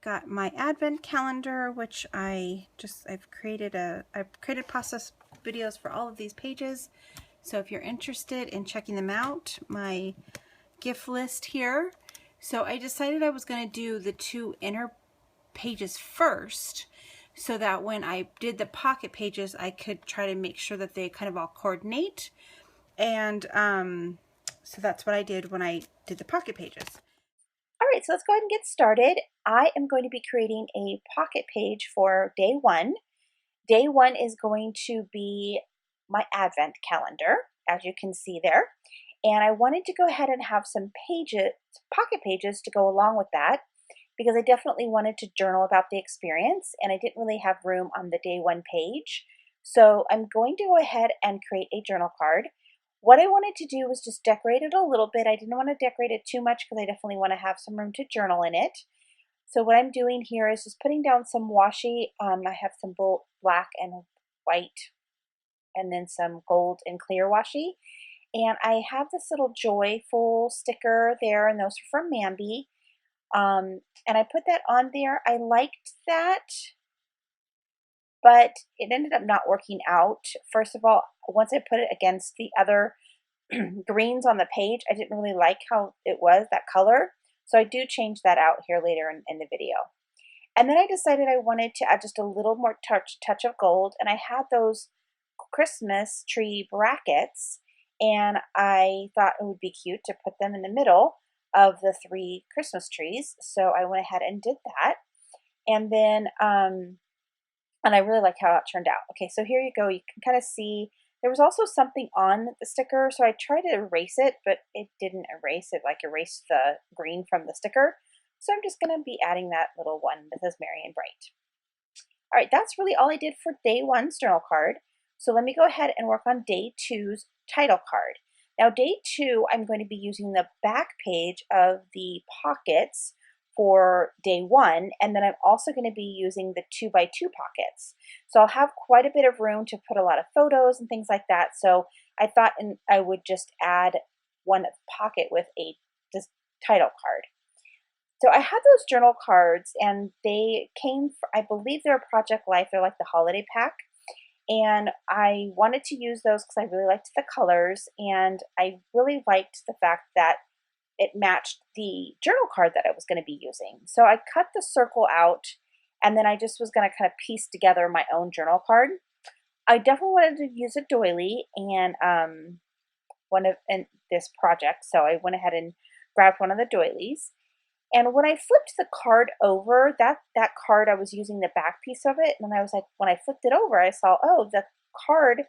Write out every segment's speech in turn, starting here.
got my advent calendar, which I've created process videos for all of these pages. So if you're interested in checking them out, my gift list here. So I decided I was going to do the two inner pages first, so that when I did the pocket pages, I could try to make sure that they kind of all coordinate. And so that's what I did when I did the pocket pages. All right, so let's go ahead and get started. I am going to be creating a pocket page for day one. Day one is going to be my advent calendar, as you can see there. And I wanted to go ahead and have some pages, pocket pages to go along with that, because I definitely wanted to journal about the experience and I didn't really have room on the day one page. So I'm going to go ahead and create a journal card. What I wanted to do was just decorate it a little bit. I didn't want to decorate it too much because I definitely want to have some room to journal in it. So what I'm doing here is just putting down some washi. I have some black and white and then some gold and clear washi. And I have this little joyful sticker there, and those are from Mambi. And I put that on there. I liked that, but it ended up not working out. First of all, once I put it against the other greens on the page, I didn't really like how it was, that color. So I do change that out here later in the video. And then I decided I wanted to add just a little more touch of gold. And I had those Christmas tree brackets, and I thought it would be cute to put them in the middle of the 3 Christmas trees. So I went ahead and did that. And then, and I really like how it turned out. Okay, so here you go. You can kind of see there was also something on the sticker. So I tried to erase it, but it didn't erase it, like erase the green from the sticker. So I'm just going to be adding that little one that says Merry and Bright. All right, that's really all I did for day one's journal card. So let me go ahead and work on day two's title card. Now day two, I'm going to be using the back page of the pockets for day one, and then I'm also going to be using the 2x2 pockets. So I'll have quite a bit of room to put a lot of photos and things like that. So I thought I would just add one pocket with a just title card. So I had those journal cards, and they came, I believe they're Project Life. They're like the holiday pack. And I wanted to use those because I really liked the colors, and I really liked the fact that it matched the journal card that I was going to be using. So I cut the circle out, and then I just was going to kind of piece together my own journal card. I definitely wanted to use a doily and one of in this project, so I went ahead and grabbed one of the doilies. And when I flipped the card over, that card, I was using the back piece of it, and I was like, when I flipped it over, I saw, oh, the card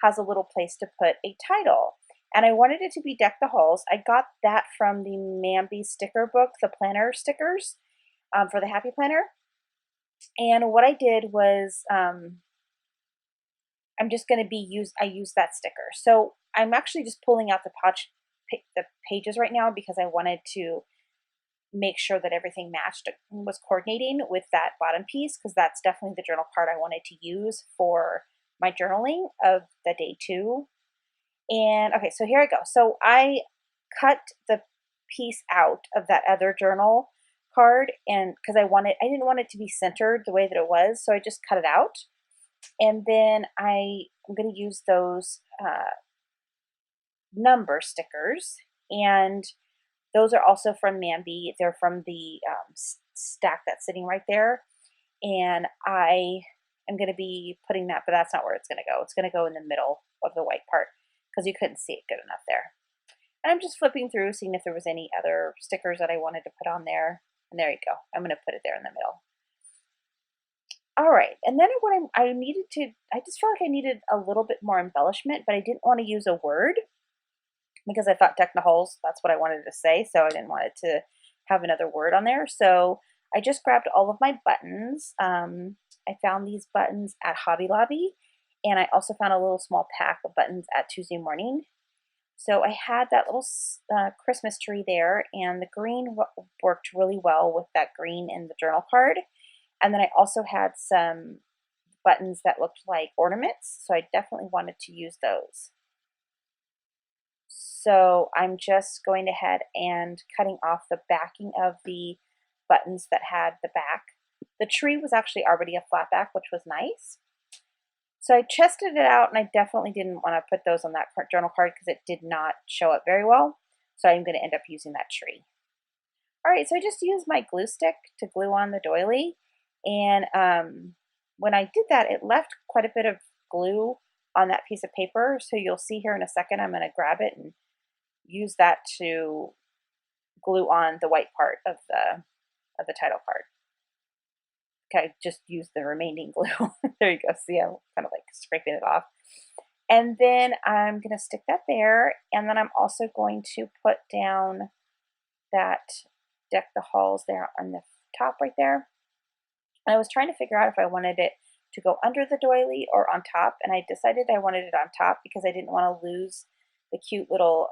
has a little place to put a title. And I wanted it to be Deck the Halls. I got that from the Mambi sticker book, the planner stickers for the Happy Planner. And what I did was, I'm just going to I used that sticker. So I'm actually just pulling out the pages right now because I wanted to make sure that everything matched, was coordinating with that bottom piece, because that's definitely the journal card I wanted to use for my journaling of the day two. And okay, so here I go. So I cut the piece out of that other journal card, and because I didn't want it to be centered the way that it was, so I just cut it out. And then I'm going to use those number stickers, and those are also from Mambi. They're from the stack that's sitting right there. And I am going to be putting that, but that's not where it's going to go. It's going to go in the middle of the white part because you couldn't see it good enough there. And I'm just flipping through, seeing if there was any other stickers that I wanted to put on there. And there you go. I'm going to put it there in the middle. All right. And then I just felt like I needed a little bit more embellishment, but I didn't want to use a word, because I thought Deck the Halls, that's what I wanted to say, so I didn't want it to have another word on there. So I just grabbed all of my buttons. I found these buttons at Hobby Lobby, and I also found a little small pack of buttons at Tuesday Morning. So I had that little Christmas tree there, and the green worked really well with that green in the journal card. And then I also had some buttons that looked like ornaments, so I definitely wanted to use those. So I'm just going ahead and cutting off the backing of the buttons that had the back. The tree was actually already a flat back, which was nice. So I tested it out, and I definitely didn't want to put those on that journal card because it did not show up very well. So I'm going to end up using that tree. All right, so I just used my glue stick to glue on the doily. And when I did that, it left quite a bit of glue on that piece of paper. So you'll see here in a second, I'm going to grab it and use that to glue on the white part of the title card. Okay, just use the remaining glue. There you go. See, I'm kind of like scraping it off. And then I'm going to stick that there. And then I'm also going to put down that Deck the Halls there on the top right there. And I was trying to figure out if I wanted it to go under the doily or on top. And I decided I wanted it on top because I didn't want to lose the cute little,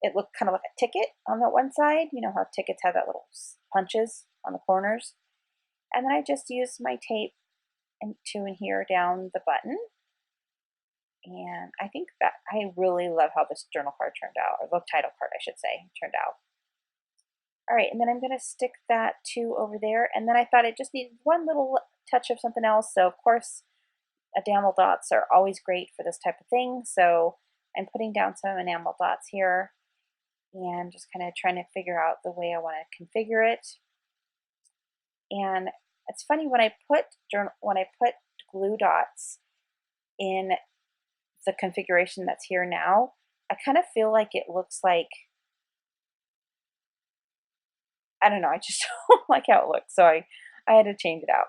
it looked kind of like a ticket on the one side. You know how tickets have that little punches on the corners. And then I just used my tape to adhere down the button. And I think that I really love how this journal card turned out, or the title card, I should say, turned out. All right, and then I'm going to stick that too over there. And then I thought it just needed one little touch of something else. So of course, enamel dots are always great for this type of thing. So I'm putting down some enamel dots here and just kind of trying to figure out the way I want to configure it. And it's funny, when I put glue dots in the configuration that's here now, I kind of feel like it looks like, I don't know, I just don't like how it looks. So I had to change it out.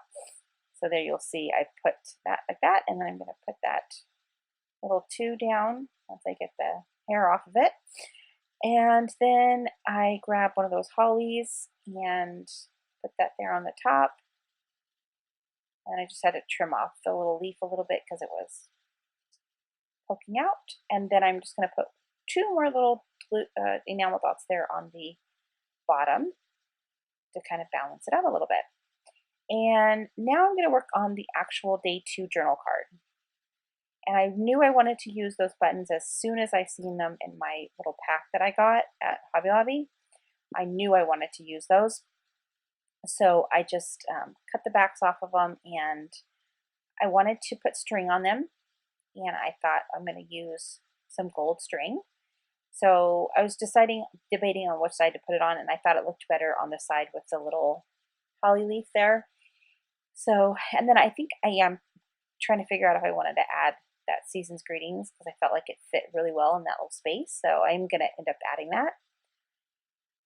So there you'll see I put that like that, and then I'm going to put that little 2 down once I get the hair off of it. And then I grab one of those hollies and put that there on the top. And I just had to trim off the little leaf a little bit because it was poking out. And then I'm just going to put 2 more little enamel dots there on the bottom to kind of balance it out a little bit. And now I'm going to work on the actual day 2 journal card. And I knew I wanted to use those buttons as soon as I seen them in my little pack that I got at Hobby Lobby. I knew I wanted to use those. So I just cut the backs off of them, and I wanted to put string on them. And I thought I'm going to use some gold string. So I was debating on which side to put it on, and I thought it looked better on the side with the little holly leaf there. So, and then I think I am trying to figure out if I wanted to add that Season's Greetings because I felt like it fit really well in that little space. So I'm going to end up adding that.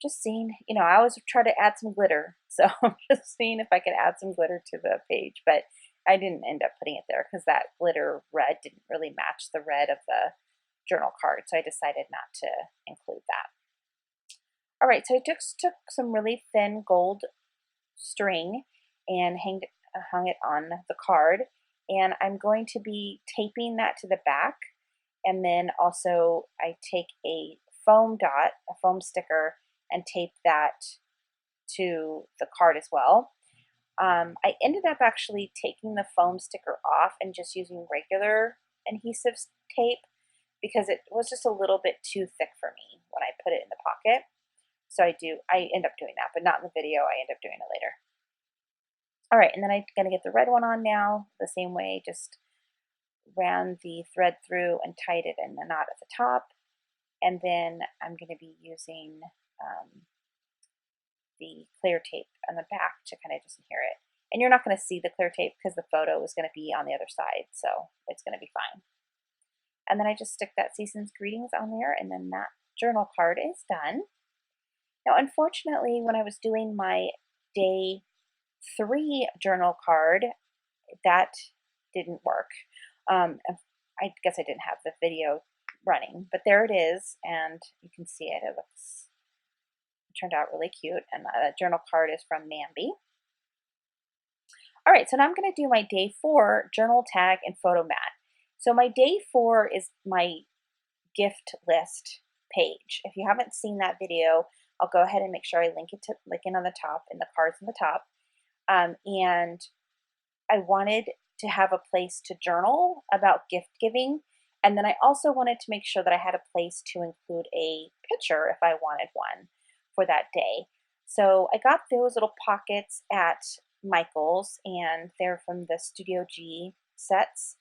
Just seeing, you know, I always try to add some glitter. So I'm just seeing if I could add some glitter to the page, but I didn't end up putting it there because that glitter red didn't really match the red of the journal card. So I decided not to include that. All right, so I just took some really thin gold string and hung it on the card. And I'm going to be taping that to the back. And then also I take a foam dot, a foam sticker, and tape that to the card as well. I ended up actually taking the foam sticker off and just using regular adhesive tape because it was just a little bit too thick for me when I put it in the pocket. So I end up doing that, but not in the video. I end up doing it later. All right, and then I'm going to get the red one on now the same way, just ran the thread through and tied it in the knot at the top. And then I'm going to be using the clear tape on the back to kind of just adhere it. And you're not going to see the clear tape because the photo is going to be on the other side, so it's going to be fine. And then I just stick that Season's Greetings on there, and then that journal card is done. Now, unfortunately, when I was doing my day 3 journal card, that didn't work. I guess I didn't have the video running, but there it is, and you can see it. It turned out really cute, and the journal card is from Nambi. All right, so now I'm going to do my day 4 journal tag and photo mat. So my day 4 is my gift list page. If you haven't seen that video, I'll go ahead and make sure I link in on the top, in the cards on the top. And I wanted to have a place to journal about gift giving. And then I also wanted to make sure that I had a place to include a picture if I wanted one for that day. So I got those little pockets at Michael's, and they're from the Studio G sets.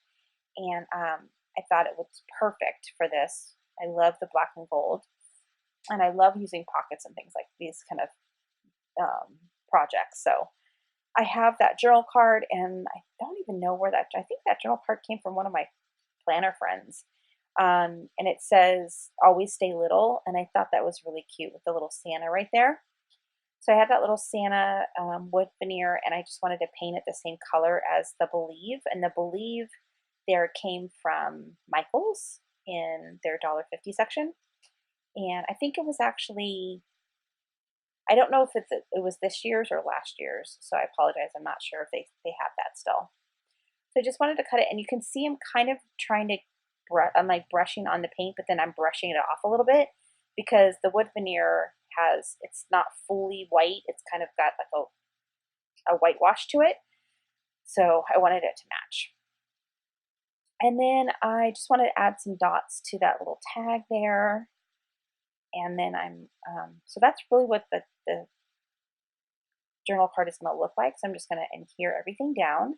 And I thought it was perfect for this. I love the black and gold, and I love using pockets and things like these kind of projects. So I have that journal card, and I don't even know where I think that journal card came from one of my planner friends. And it says, always stay little. And I thought that was really cute with the little Santa right there. So I have that little Santa wood veneer, and I just wanted to paint it the same color as the Believe. And the Believe there came from Michael's in their $1.50 section. And I think it was actually, I don't know if it was this year's or last year's, so I apologize. I'm not sure if they have that still. So I just wanted to cut it, and you can see I'm kind of trying to, I'm like brushing on the paint, but then I'm brushing it off a little bit because the wood veneer it's not fully white. It's kind of got like a whitewash to it. So I wanted it to match. And then I just wanted to add some dots to that little tag there. And then so that's really what the journal card is going to look like. So I'm just going to adhere everything down.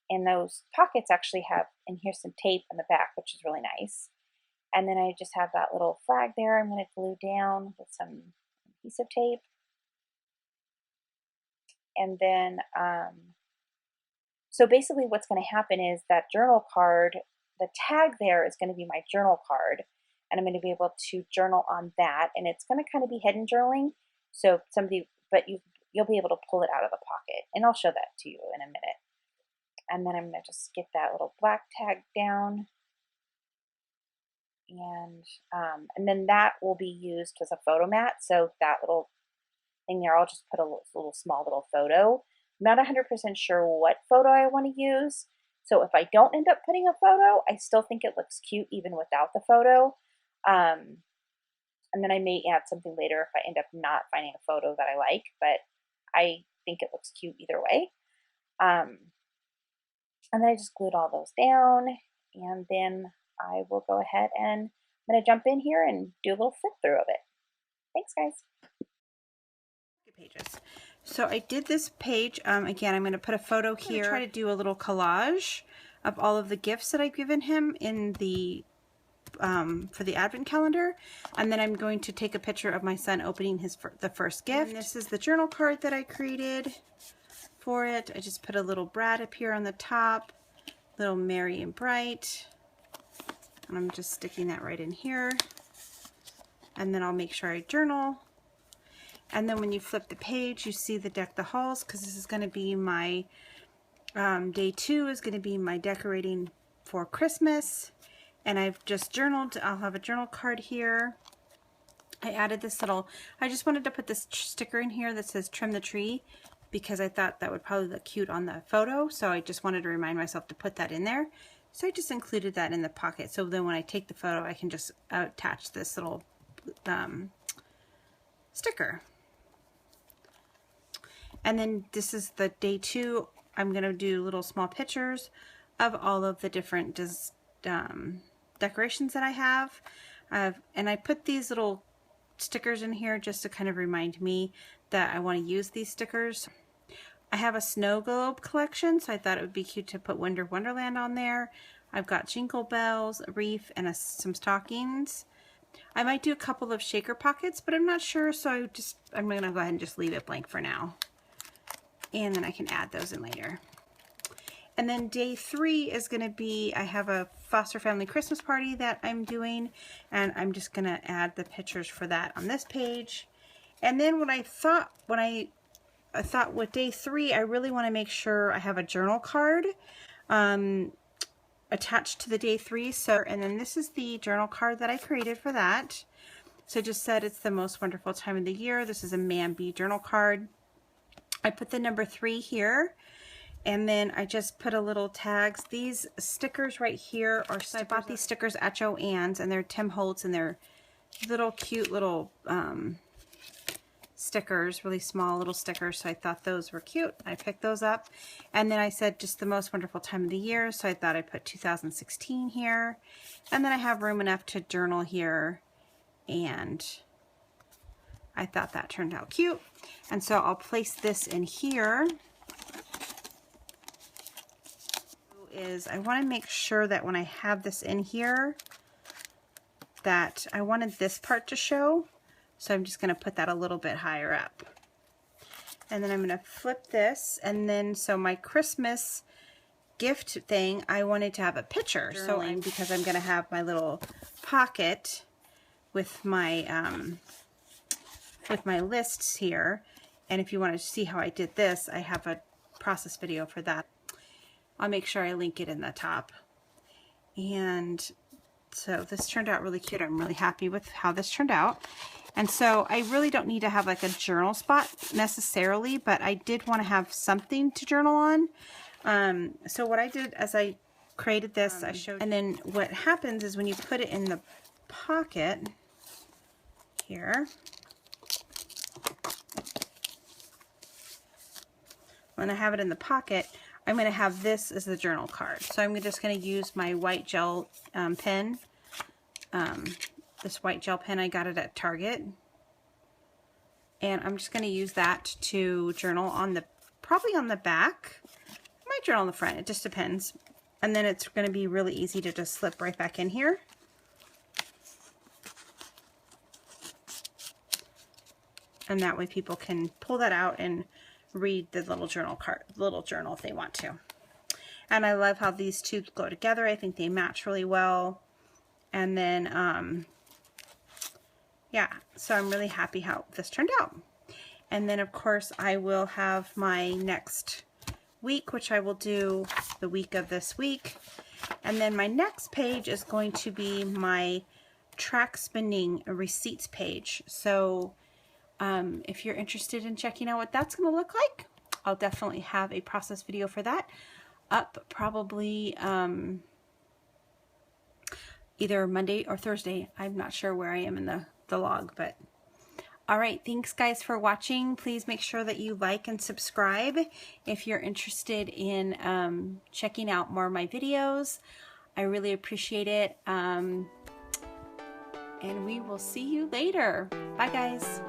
And those pockets actually have, and here's some tape in the back, which is really nice. And then I just have that little flag there. I'm going to glue down with some adhesive tape. And then, so basically what's going to happen is that journal card, the tag there is going to be my journal card. And I'm going to be able to journal on that. And it's going to kind of be hidden journaling. So you'll be able to pull it out of the pocket. And I'll show that to you in a minute. And then I'm going to just get that little black tag down. And then that will be used as a photo mat. So that little thing there, I'll just put a little small little photo. I'm not 100% sure what photo I want to use. So if I don't end up putting a photo, I still think it looks cute even without the photo. And then I may add something later if I end up not finding a photo that I like, but I think it looks cute either way. And then I just glued all those down, and then I will go ahead and I'm going to jump in here and do a little flip through of it. Thanks, guys. Pages. So I did this page. Again, I'm going to put a photo here. Try to do a little collage of all of the gifts that I've given him in the for the advent calendar, and then I'm going to take a picture of my son opening the first gift. And this is the journal card that I created for it. I just put a little Brad up here on the top, little Merry and Bright, and I'm just sticking that right in here. And then I'll make sure I journal. And then when you flip the page, you see the Deck the Halls, because this is going to be my day 2 is going to be my decorating for Christmas. And I've just journaled. I'll have a journal card here. I added this little, I just wanted to put this sticker in here that says trim the tree, because I thought that would probably look cute on the photo. So I just wanted to remind myself to put that in there. So I just included that in the pocket. So then when I take the photo, I can just attach this little sticker. And then this is the day 2. I'm going to do little small pictures of all of the different decorations that I have. And I put these little stickers in here just to kind of remind me that I want to use these stickers. I have a snow globe collection, so I thought it would be cute to put Winter Wonderland on there. I've got Jingle Bells, a wreath, and some stockings. I might do a couple of shaker pockets, but I'm not sure, so I'm going to go ahead and just leave it blank for now. And then I can add those in later. And then day 3 is going to be, I have a foster family Christmas party that I'm doing, and I'm just going to add the pictures for that on this page. And then what I thought, with day 3, I really want to make sure I have a journal card attached to the day 3. So, and then this is the journal card that I created for that. So it just said it's the most wonderful time of the year. This is a Mambi journal card. I put the number 3 here. And then I just put a little tags. These stickers right here are, I bought these stickers at Joann's, and they're Tim Holtz, and they're little cute little stickers, really small little stickers. So I thought those were cute. I picked those up. And then I said just the most wonderful time of the year. So I thought I'd put 2016 here. And then I have room enough to journal here and I thought that turned out cute. And so I'll place this in here. I want to make sure that when I have this in here that I wanted this part to show. So I'm just going to put that a little bit higher up. And then I'm going to flip this, and then so my Christmas gift thing, I wanted to have a picture. So because I'm going to have my little pocket with my lists here, and if you want to see how I did this, I have a process video for that. I'll make sure I link it in the top. And so this turned out really cute. I'm really happy with how this turned out. And so I really don't need to have like a journal spot necessarily, but I did want to have something to journal on. So what I did as I created this, I showed, and then what happens is when you put it in the pocket here, when I have it in the pocket, I'm going to have this as the journal card. So I'm just going to use my white gel pen. This white gel pen, I got it at Target. And I'm just going to use that to journal on the, probably on the back. I might journal on the front, it just depends. And then it's going to be really easy to just slip right back in here. And that way people can pull that out and read the little journal card, little journal if they want to. And I love how these two go together. I think they match really well. And then, yeah, so I'm really happy how this turned out. And then of course I will have my next week, which I will do the week of this week. And then my next page is going to be my track spending receipts page. So if you're interested in checking out what that's going to look like, I'll definitely have a process video for that up probably either Monday or Thursday. I'm not sure where I am in the log, but all right, thanks guys for watching. Please make sure that you like and subscribe if you're interested in checking out more of my videos. I really appreciate it. And we will see you later. Bye guys.